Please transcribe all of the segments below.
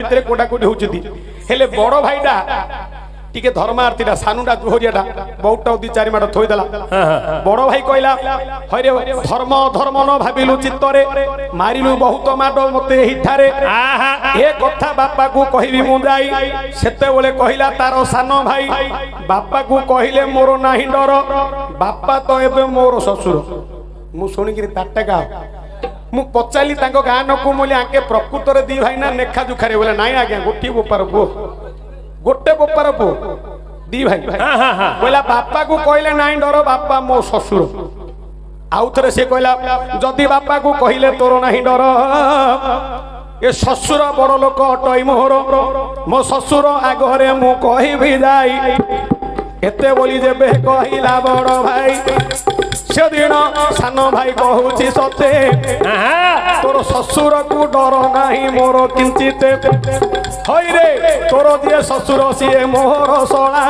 ଭିତରେ କୋଟାକୋଟି ହଉଛନ୍ତି ହେଲେ ବଡ ଭାଇଟା ଟିକେ ଧର୍ମାର୍ଥୀଟା ସାନୁଟା ଜୋହରିଆଟା ବହୁଟା ଦି ଚାରି ମାଡ଼ ଥୋଇଦେଲା ବଡ ଭାଇ କହିଲା ହଇରେ ଧର୍ମ ଧର୍ମ ନ ଭାବିଲୁ ଚିତ୍ତରେ ମାରିଲୁ ବହୁତ ମାଡ଼ ମତେ ଏହିଠାରେ ଏ କଥା ବାପାକୁ କହିବି ମୁଁ ଯାଇ ସେତେବେଳେ କହିଲା ତାର ସାନ ଭାଇ ବାପାକୁ କହିଲେ ମୋର ନାହିଁ ଡର ବାପା ତ ଏବେ ମୋର ଶ୍ୱଶୁର ମୁଁ ଶୁଣିକିରି ତାଟକା ମୁଁ ପଚାରିଲି ତାଙ୍କ ଗାଁ ନକୁ ବୋଲି ଆଙ୍କେ ପ୍ରକୃତରେ ଦି ଭାଇ ନା ନେଖା ଜୁଖାରେ ବୋଲେ ନାଇଁ ଆଜ୍ଞା ଗୋଟିଏ ବୋପାର ପୁଅ गोटे बोपार पु दी भाई कहला बापा को कहले नाई डर बापा मो ससुर आउ थरे से कहला जदि बापा को कहले तोर नाही डर ए ससुर बड़ लोक अटई मोहर मो ससुर आगरे मु कहिबि जाई एते बोली जेबे कहिला बड़ भाई से दिन सान भाई कहूची सते तोर ससुर को डर नाही मोर किंचित हईरे तोर दिए ससुर सीए मोहर सला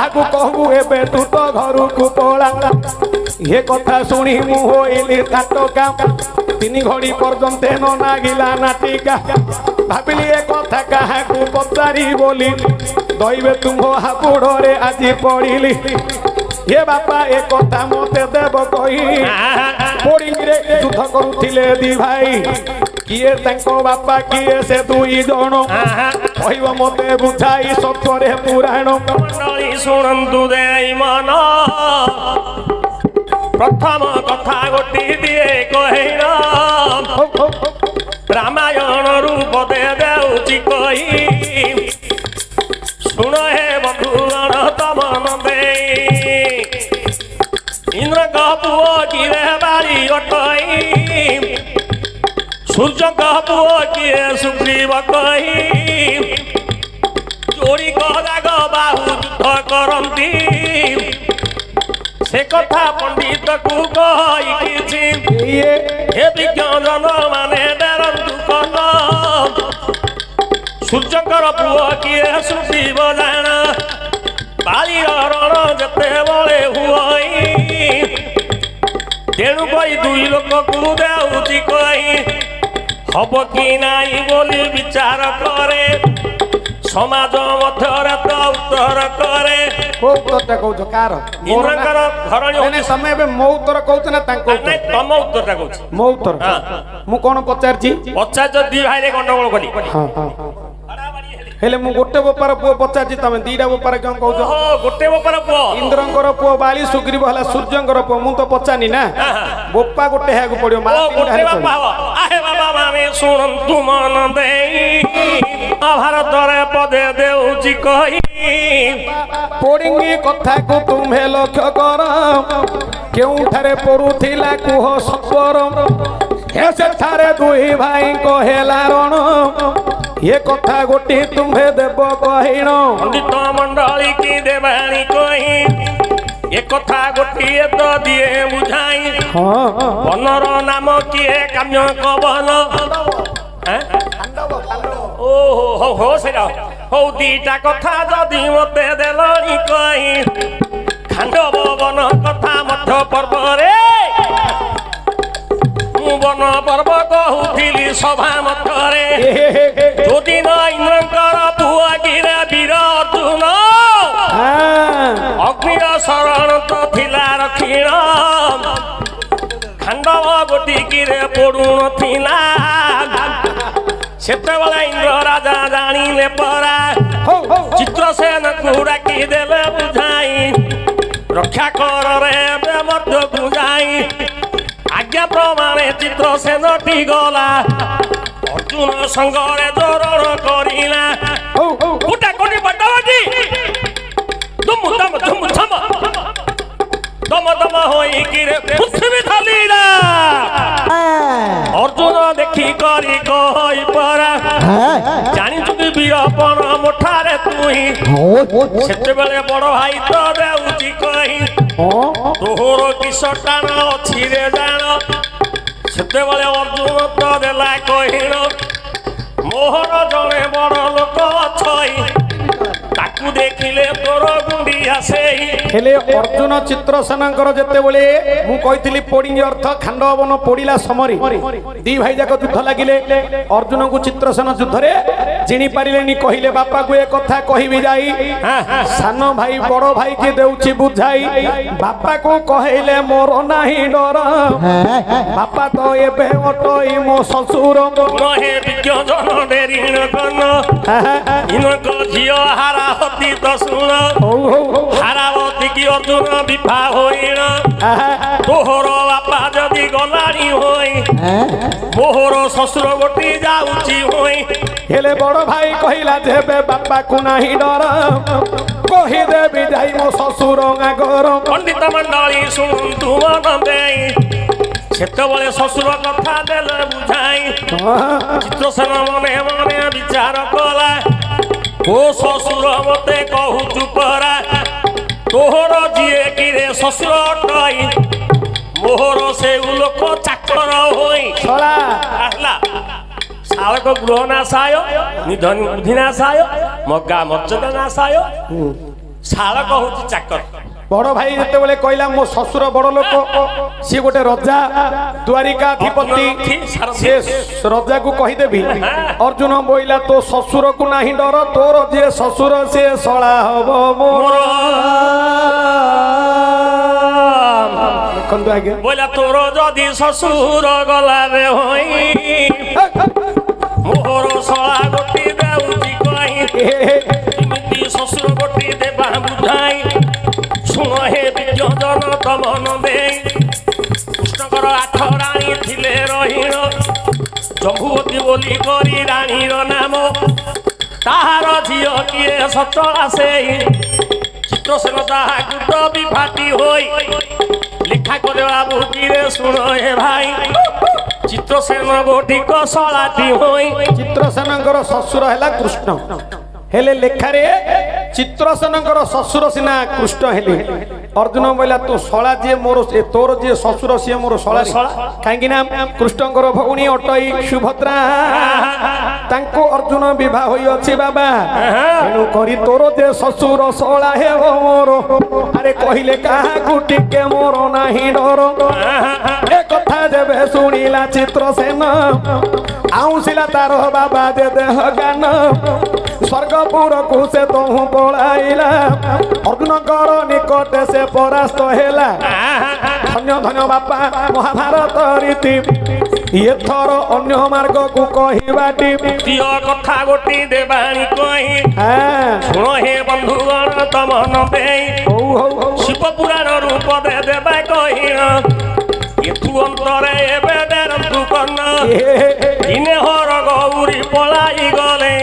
आगु कहू एबे तू तो घर को पला ये कथा सुनी मु होइली ताटका 3 घड़ी पर्यंत न नागिला नाटिका भाबिली ए कथा काहा को पचारी बोली दैवे तुम हापुड़े आज पड़िली ये बापा एक कथा मते देव कही पोड़िंगरे युद्ध करुथिले दी भाई किए तांको बापा किए से दुई जण कहब मते बुझाई सत्वरे पुराण मंडली शुणु दे मन प्रथम कथा गोटी दिए कहिना रामायण रूप दे देउची कही सुन हे बंधुगण तमन दे इंद्र का पुओ किए बारी अटई सूर्य का पुओ किए सुग्रीव कही जोड़ी कदाग बाहु युद्ध करती से कथा पंडित को कही किछि हे विज्ञान माने डरंतु कन सूर्यकर पुओ किए सुग्रीव जान बाली रण जते बळे हुई तेणु कही दुई लोक को देउची कही हब कि नाई बोली विचार करे समाज मध्यरे तो उत्तर करे को उत्तरटा कहउछ कार इंद्रकर घरणी एने समय बे मो उत्तर कहउछ ना तांको नै तम उत्तरटा कहउछ मो उत्तर मु कोन पचारची पचार दी भाई रे गंडगोल कली हां हां हेले मु गोटे बोपार पुओ पचारची तमे दीटा बोपार क्यों कहउछ ओ गोटे बोपार पुओ इंद्रंकर पुओ बाली सुग्रीव हला सूर्यंकर पुओ मु तो पचानी ना बोपा गोटे हेगु पड़ियो मा गोटे बापा आहे बाबा माने सुनंतु मन देई महाभारत रे पदे देउची कही पोड़िंगी कथा को तुम्हे लक्ष्य कर केउ ठारे परुथिला कुह सपर हे से ठारे दुई भाई कहेला रण ये कथा गोटी तुम्हे देव कहिण पंडित मंडली की देवाणी कही ये कथा गोटी तो दिए बुझाई वनर नाम किए काम्य कवन ओहो हो हो सेरा हो दीटा कथा जदि मते देलनी कही खांडव वन कथा मध्य पर्व रे वन पर्व कहूली सभा मध्य जो दिन इंद्रकर पुआ गिरा वीर अर्जुन अग्निर शरण तो थिला रखिण खांडव गोटिकिरे पड़ुन थिला सेतेबेले इंद्र राजा जानिले परा चित्रसेन को डाकी देले बुझाई रक्षा कर रे मध्य बुझाई आज्ञा प्रमाणे चित्रसेन टी गला अर्जुन संगरे जोरण करिला कुटा कोनी बडवाजी तुम तम झुम झम दम दम होई किरे पृथ्वी धलीला अर्जुन देखी करी कहि परा जानि तुकी वीरपण मोठारे तुही सेते बेले बड़ भाई तो देउची कही तोहर किसटाण अछि रे जान सेते बेले अर्जुन तो देला कहिण मोहर जणे बड़ लोक अछई ताकू देखिले तोर गुंडी आसेई हेले अर्जुन चित्रसेनकर जेते बेले मु कहितली पोडिंग अर्थ खांडवन पोडिला समरी दी भाई जाक युद्ध लागिले अर्जुन को चित्रसेन युद्ध रे ଚିଣି ପାରିଲେନି କହିଲେ ବାପାକୁ ଏ କଥା କହିବି ଯାଇ ସାନ ଭାଇ ବଡ ଭାଇ କି ଦେଉଛି ବୁଝାଇ ବାପାକୁ କହିଲେ ମୋର ନାହିଁ ଡର ବାପା ତ ଏବେ ଅଟଇ ମୋ ଶ୍ୱଶୁର ନହେ ବିଜ୍ଞଜନ ଡେରିଣ କନ ଇନକ ଝିଅ ହାରାହତି ତ ଶୁଣ ହାରାବତୀ କି ଅର୍ଜୁନ ବିଭା ହୋଇଣ ତୋହର ବାପା ଯଦି ଗଲାଣି ହୋଇ ମୋହର ଶ୍ୱଶୁର ଗୋଟି ଯାଉଛି ହୋଇ ହେଲେ ବଡ ଭାଇ କହିଲା ଯେବେ ବାପାକୁ ନାହିଁ ଡର କହିଦେବି ଯାଇ ମୋ ଶ୍ୱଶୁର ଆଗର ପଣ୍ଡିତ ମଣ୍ଡଳୀ ଶୁଣନ୍ତୁ ମନ ଦେଇ ସେତେବେଳେ ଶ୍ୱଶୁର କଥା ଦେଲେ ବୁଝାଇ ଚିତ୍ରସେନ ମନେ ମନେ ବିଚାର କଲା ଓ ଶ୍ୱଶୁର ମତେ କହୁଛୁ ପରା ତୋହର ଯିଏ କିରେ ଶ୍ୱଶୁର ଅଟଇ ମୋହର ସେଉ ଲୋକ ଚାକର ହୋଇ ଆସିଲା ଶାଳକ ଗୃହ ନାଶାୟ ନିଧନ ବୁଦ୍ଧି ନାଶାୟ ମଗା ମର୍ଚ୍ଚଦ ନାଶାୟ ଶାଳକ ହଉଛି ଚାକର ବଡ ଭାଇ ଯେତେବେଳେ କହିଲା ମୋ ଶ୍ୱଶୁର ବଡ ଲୋକ ସିଏ ଗୋଟେ ରଜା ଦ୍ୱାରିକାଧିପତି ସେ ରଜାକୁ କହିଦେବି ଅର୍ଜୁନ ବୋଇଲା ତୋ ଶ୍ୱଶୁରକୁ ନାହିଁ ଡର ତୋର ଯିଏ ଶ୍ୱଶୁର ସିଏ ଶଳା ହବ ମୋର ଦେଖନ୍ତୁ ଆଜ୍ଞା ବୋଇଲା ତୋର ଯଦି ଶ୍ୱଶୁର ଗଲାରେ ହୋଇ ମୋର ଶଳା ଗୋଟି ଦେଉଛି କହି ଏମିତି ଶ୍ୱଶୁର ଗୋଟି ଦେବା ବୁଝାଇ ଶୁଣ ହେ ବିଜ୍ଞଜନ ତମନ ଦେଇ କୃଷ୍ଣଙ୍କର 8 ରାଣୀ ଥିଲେ ରହିଣ ଜମ୍ବୁବତୀ ବୋଲି କରି ରାଣୀର ନାମ ତାହାର ଝିଅ କିଏ ସଚଳା ସେଇ ଚିତ୍ରସେନ ତାହାକୁ ତ ବିଭାଟି ହୋଇ ଲେଖା କରେ ବାବୁ କିରେ ଶୁଣ ହେ ଭାଇ ଚିତ୍ରସେନ ଗୋଟିକ ଶଳାଟି ହୋଇ ଚିତ୍ରସେନଙ୍କର ଶ୍ୱଶୁର ହେଲା କୃଷ୍ଣ ହେଲେ ଲେଖାରେ ଚିତ୍ରସେନଙ୍କର ଶ୍ୱଶୁର ସିନା କୃଷ୍ଣ ହେଲେ ଅର୍ଜୁନ କହିଲା ତୁ ଶଳା ଯିଏ ମୋର ତୋର ଯିଏ ଶ୍ୱଶୁର ସିଏ ମୋର ଶଳା କାହିଁକି ନା କୃଷ୍ଣଙ୍କର ଭଉଣୀ ଅଟଇ ସୁଭଦ୍ରା ତାଙ୍କୁ ଅର୍ଜୁନ ବିବାହ ହୋଇଅଛି ବାବା ତେଣୁ କରି ତୋର ଯେ ଶ୍ୱଶୁର ଶଳା ହେବ ମୋର ଆରେ କହିଲେ କାହାକୁ ଟିକେ ମୋର ନାହିଁ ଡର ଏ କଥା ଯେବେ ଶୁଣିଲା ଚିତ୍ରସେନ ଆଉଁସିଲା ତାର ବାବା ଯେ ଦେହ ଗାନ ସ୍ୱର୍ଗପୁରକୁ ସେ ତହୁଁ ପଳାଇଲା ଅର୍ଜୁନଙ୍କର ନିକଟେ ସେ ପରାସ୍ତ ହେଲା ଧନ୍ୟ ଧନ୍ୟ ବାପା ମହାଭାରତ ରୀତି ଏଥର ଅନ୍ୟ ମାର୍ଗକୁ କହିବାଟି ପ୍ରିୟ କଥା ଗୋଟି ଦେବାଣି କହି ଶୁଣ ହେ ବନ୍ଧୁଗଣ ତମନ ଦେଇ ଶିବ ପୁରାଣ ରୂପ ଦେ ଦେବା କହିଣ ଏଥୁ ଅନ୍ତରେ ଏବେ ଡେରନ୍ତୁ କନ ଦିନେ ହର ଗୌରୀ ପଳାଇ ଗଲେ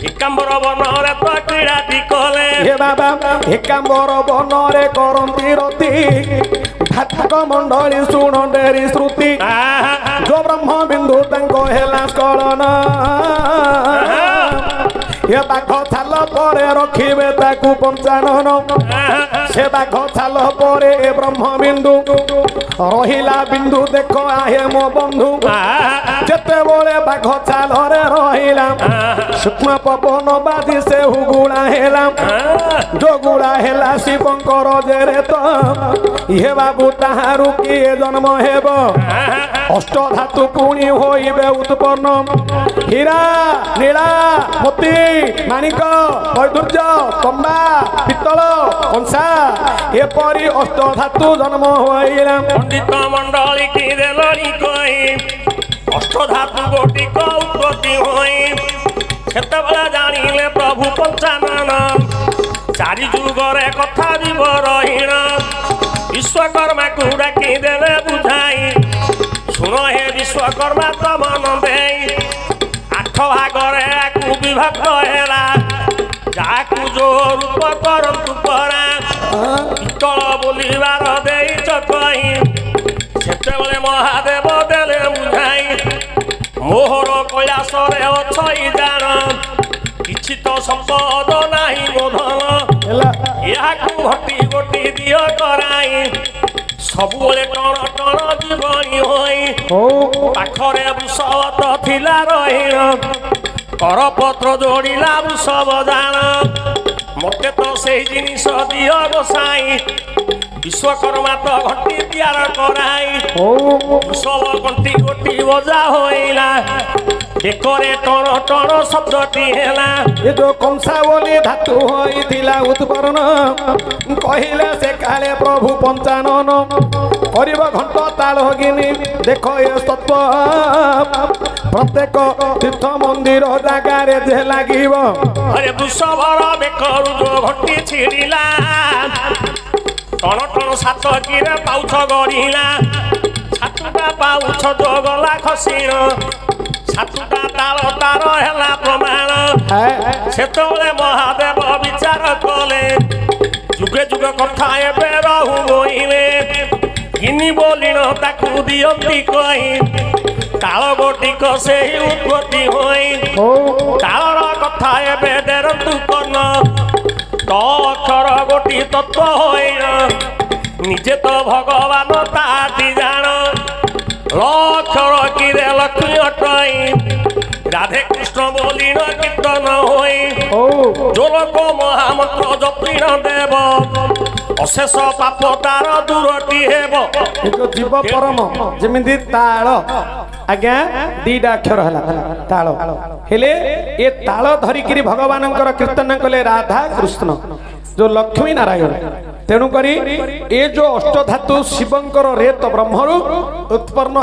ଏକାମ୍ବର ବନରେ ତ କ୍ରୀଡ଼ାଟି କଲେ ହେ ବାବା ଏକାମ୍ବର ବନରେ କରନ୍ତି ରତି ଭାତକ ମଣ୍ଡଳୀ ଶୁଣ ଡେରି ଶ୍ରୁତି ଯୋ ବ୍ରହ୍ମ ବିନ୍ଦୁ ତାଙ୍କ ହେଲା ସ୍କଳନ ଏ ବାଘ ଛାଲ ପରେ ରଖିବେ ତାକୁ ପଞ୍ଚାନନ ସେ ବାଘ ଛାଲ ପରେ ଏ ବ୍ରହ୍ମ ବିନ୍ଦୁ ରହିଲା ବିନ୍ଦୁ ଦେଖ ଆହେ ମୋ ବନ୍ଧୁ ଯେତେବେଳେ ବାଘ ଛାଲରେ ରହିଲା ସୂକ୍ଷ୍ମ ପବନ ବାଜି ସେ ହୁଗୁଳା ହେଲା ଯୋଗୁଳା ହେଲା ଶିବଙ୍କର ଜେରେ ତ ଇଏ ବାବୁ ତାହାରୁ କିଏ ଜନ୍ମ ହେବ ଅଷ୍ଟ ଧାତୁ ପୁଣି ହୋଇବେ ଉତ୍ପନ୍ନ ହୀରା ନୀଳା ମୋତି ମାଣିକ ବୈଦୁର୍ଯ୍ୟ ତମ୍ବା ପିତ୍ତଳ କଂସା ଏପରି ଅଷ୍ଟ ଧାତୁ ଜନ୍ମ ହୋଇଲା ପଣ୍ଡିତ ମଣ୍ଡଳୀ କି ଦେଲଣି କହି ଅଷ୍ଟ ଧାତୁ ଗୋଟିକ ଉତ୍ପତ୍ତି ହୋଇ ସେତେବେଳେ ଜାଣିଲେ ପ୍ରଭୁ ପଞ୍ଚାନନ ଚାରି ଯୁଗରେ କଥା ବିବରହୀନ ବିଶ୍ୱକର୍ମାକୁ ଡାକି ଦେଲେ ବୁଝାଇ ଶୁଣ ହେ ବିଶ୍ୱକର୍ମା ତମନ ଦେଇ 8 ଭାଗରେ ଆକୁ ବିଭକ୍ତ ହେଲା ଯାହାକୁ ଯୋଉ ରୂପ କରନ୍ତୁ ପରା ପିତ୍ତଳ ବୋଲିବାର ଦେଇଛ କହି ସେତେବେଳେ ମହାଦେବ ଦେଲେ ବୁଝାଇ ମୋହର କୈଳାସରେ ଅଛଇ ଜାଣ କିଛି ତ ସମ୍ପଦ ନାହିଁ ମୋ ଧନ ଏହାକୁ ଘଟି ଗୋଟି ଦିଅ କରାଇ ସବୁବେଳେ ଟଣ ଟଣ ଜୀବନୀ ହୋଇ ପାଖରେ ବୃଷଭ ଥିଲା ରହିଣ କରପତ୍ର ଯୋଡ଼ିଲା ବୃଷଭ ଜାଣ ମତେ ତ ସେଇ ଜିନିଷ ଦିଅ ଗୋସାଇ ବିଶ୍ୱକର୍ମା ତ ଘଣ୍ଟି ତିଆର କରାଇ ବୃଷଭ ଘଣ୍ଟି ଗୋଟି ବଜା ହୋଇଲା ବେକରେ ଟଣ ଟଣ ଶବ୍ଦଟି ହେଲା ଏ ଯୋଉ କଂସା ବୋଲି ଧାତୁ ହୋଇଥିଲା ଉତ୍ପନ୍ନ କହିଲେ ସେ କାଳେ ପ୍ରଭୁ ପଞ୍ଚାନନ କରିବ ଘଣ୍ଟ ତାଳ ଗିନି ଦେଖ ଏ ତତ୍ଵ ପ୍ରତ୍ୟେକ ତୀର୍ଥ ମନ୍ଦିର ଜାଗାରେ ଯେ ଲାଗିବ ଆରେ ବୃଷଭର ବେକରୁ ଯୋଉ ଘଣ୍ଟି ଛିଡ଼ିଲା ଟଣ ଟଣ ସାତ କିରେ ପାଉଛ ଗଢ଼ିଲା ସାତୁଟା ପାଉଛ ଯୋଉ ଗଲା ଖସିଣ ସାତୁଟା ତାଳ ତାର ହେଲା ପ୍ରମାଣ ସେତେବେଳେ ମହାଦେବ ବିଚାର କଲେ ଯୁଗେ ଯୁଗ କଥା ଏବେ ରହୁ ବୋଇଲେ ଗିନି ବୋଲିଣ ତାକୁ ଦିଅନ୍ତି କହି ତାଳ ଗୋଟିକ ସେହି ଉତ୍ପତ୍ତି ହୋଇ ତାଳର କଥା ଏବେ ଦେରନ୍ତୁ କନ ତ ଅକ୍ଷର ଗୋଟି ତତ୍ଵ ହୋଇଣ ନିଜେ ତ ଭଗବାନ ତାହାଟି ଜାଣ ଲକ୍ଷର କିରେ ଲକ୍ଷ୍ମୀ ଅଟଇ রাধে কৃষ্ণ বলিণ কীর্তন হই জোলক মহামন্ত্র জপিণ দেব অশেষ পাপ তার দূরটি হেব জীব পরম যেমিতি তাଳ আজ্ঞা দিটা অক্ষর হলা তাଳ হেলে এ তাଳ ধরিকিরি ভগবানଙ୍କର কীর্তন কলে রাধা কৃষ্ণ जो लक्ष्मी नारायण तेणुक ए जो अष्टधातु शिवंकर रेत ब्रह्मरु उत्पन्न